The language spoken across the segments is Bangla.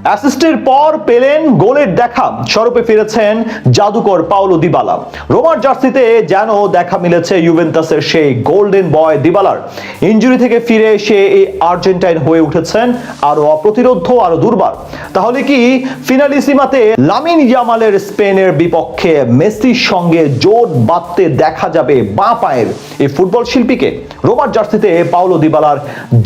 অ্যাসিস্টের পর পেলেন গোলের দেখা, স্বরূপে ফিরেছেন জাদুকর পাওলো দিবালা। রোমার জার্সিতে যেন দেখা মিলেছে ইউভেন্টাসের সেই গোল্ডেন বয় দিবালার। ইনজুরি থেকে ফিরে সে এই আর্জেন্টাইন হয়ে উঠেছেন আরো অপ্রতিরোধ্য, আরো দুর্বার। তাহলে কি ফিনালিসিমাতে লামিন ইয়ামালের স্পেনের বিপক্ষে মেসির সঙ্গে জোট বাঁধতে দেখা যাবে বাঁ পায়ের এই ফুটবল শিল্পীকে? রোমার জার্সিতে পাওলো দিবালার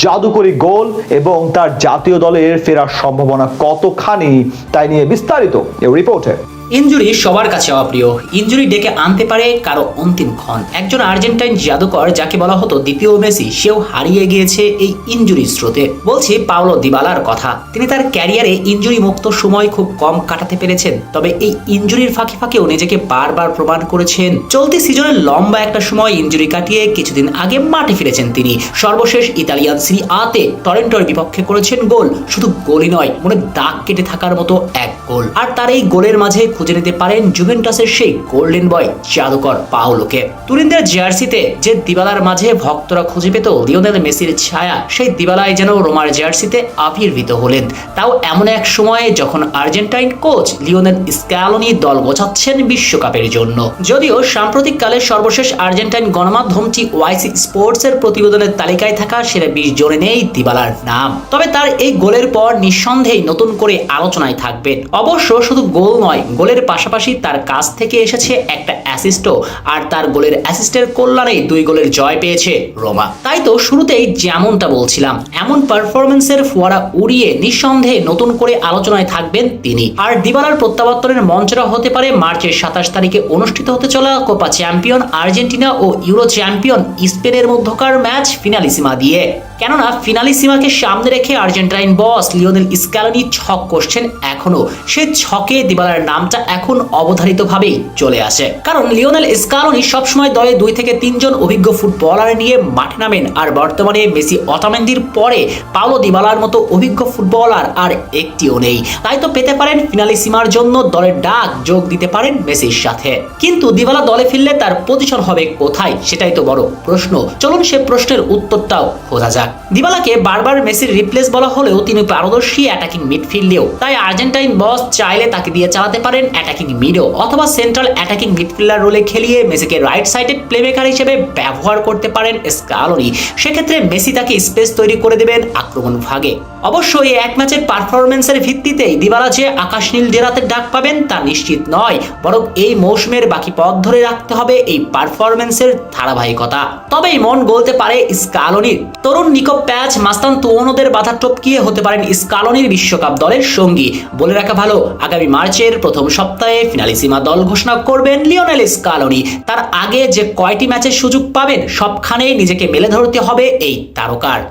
জাদুকরী গোল এবং তার জাতীয় দলের ফেরার সম্ভাবনা কতখানি, তাই নিয়ে বিস্তারিত এই রিপোর্টে। ইনজুরি সবার কাছে অপ্রিয়। ইনজুরি ডেকে আনতে পারে কারো অন্তিম ক্ষণ। একজন আর্জেন্টাইন জাদুকর যাকে বলা হতো দ্বিতীয় মেসি, সেও হারিয়ে গিয়েছে এই ইনজুরির স্রোতে। বলছি পাওলো দিবালার কথা। তিনি তার ক্যারিয়ারে ইনজুরি মুক্ত সময় খুব কম কাটাতে পেরেছেন, তবে এই ইনজুরির ফাঁকে ফাঁকেও নিজেকে বারবার প্রমাণ করেছেন। চলতি সিজনের লম্বা একটা সময় ইনজুরি কাটিয়ে কিছুদিন আগে মাঠে ফিরেছেন তিনি। সর্বশেষ ইতালিয়ান সিরি আতে টরেন্টোর বিপক্ষে করেছেন গোল। শুধু গোলই নয়, মনে দাগ কেটে থাকার মতো এক গোল। আর তার এই গোলের মাঝে খুঁজে নিতে পারেন জুভেন্টাসের সেই গোল্ডেন বয় জাদুকর পাওলোকে। তুরিনদের জার্সিতে যে দিবালার মাঝে ভক্তরা খুঁজে পেত লিওনেল মেসির ছায়া, সেই দিবালাই যেন রোমার জার্সিতে আবির্ভূত হলেন। তাও এমন এক সময়ে যখন আর্জেন্টাইন কোচ লিওনেল স্ক্যালোনি দল গোছাচ্ছেন বিশ্বকাপের জন্য। যদিও সাম্প্রতিককালে সর্বশেষ আর্জেন্টাইন গণমাধ্যম ওয়াইসি স্পোর্টস এর প্রতিবেদনের তালিকায় থাকা সেরা 20 জনে নেই দিবালার নাম, তবে তার এই গোলের পর নিঃসন্দেহে নতুন করে আলোচনায় থাকবেন। অবশ্য শুধু গোল নয়, গোলের পাশাপাশি তার কাছ থেকে এসেছে একটা অ্যাসিস্টও, আর তার গোলের অ্যাসিস্টের কল্যাণেই 2 গোলের জয় পেয়েছে রোমা। তাই তো শুরুতেই যেমনটা বলছিলাম, এমন পারফরমেন্সের ফোয়ারা উড়িয়ে নিঃসন্দেহে নতুন করে আলোচনায় থাকবেন তিনি। আর দিবালার প্রত্যাবর্তনের মঞ্চটা হতে পারে মার্চের 27 তারিখে অনুষ্ঠিত হতে চলা কোপা চ্যাম্পিয়ন আর্জেন্টিনা ও ইউরো চ্যাম্পিয়ন স্পেনের মধ্যকার ম্যাচ ফিনালিসিমা দিয়ে। কেননা ফিনালিসিমাকে সামনে রেখে আর্জেন্টাইন বস লিওনেল স্ক্যালোনি ছক কষছেন এখনো। সে ছকে দিবালার নামটা এখন অবধারিতভাবেই চলে আসে, কারণ লিওনেল স্ক্যালোনি সবসময় দলে 2 থেকে 3 জন অভিজ্ঞ ফুটবলার নিয়ে মাঠে নামেন। আর বর্তমানে মেসি অটামেন্দির পরে পাওলো দিবালার মতো অভিজ্ঞ ফুটবলার আর একটিও নেই। তাই তো পেতে পারেন ফিনালিসিমার জন্য দলের ডাক, যোগ দিতে পারেন মেসির সাথে। কিন্তু দিবালা দলে ফিরলে তার পজিশন হবে কোথায়, সেটাই তো বড় প্রশ্ন। চলুন সে প্রশ্নের উত্তরটাও খোঁজা যাক। দিবালাকে বারবার মেসির রিপ্লেস বলা হলেও তিনি পারদর্শী অ্যাটাকিং মিডফিল্ডেও। তাই আর্জেন্টাইন বস চাইলে তাকে দিয়ে চালাতে পারেন অ্যাটাকিং মিডও, অথবা সেন্ট্রাল অ্যাটাকিং মিডফিল্ডার রোলে খেলিয়ে মেসিকে রাইট সাইডেড প্লেমেকার হিসেবে ব্যবহার করতে পারেন স্ক্যালোনি। সেক্ষেত্রে মেসি তাকে স্পেস তৈরি করে দেবেন আক্রমণ ভাগে। অবশ্যই এক ম্যাচের পারফরমেন্সের ভিত্তিতেই দিবালা যে আকাশ নীল ডেরাতে ডাক পাবেন তা নিশ্চিত নয়, বরং এই মৌসুমের বাকি পথ ধরে রাখতে হবে এই পারফরমেন্সের ধারাবাহিকতা। তবেই মন গলতে পারে স্ক্যালোনির। তরুণ নিকো প্যাচ, মাস্তান তুওনোদের বাধা টপকিয়ে হতে পারেন স্ক্যালোনির বিশ্বকাপ দলের সঙ্গী। বলে রাখা ভালো, আগামী মার্চের প্রথম সপ্তাহে ফিনালিসিমা দল ঘোষণা করবেন লিওনেল স্ক্যালোনি। তার আগে যে কয়টি ম্যাচের সুযোগ পাবেন সবখানেই নিজেকে মেলে ধরতে হবে এই তারকার।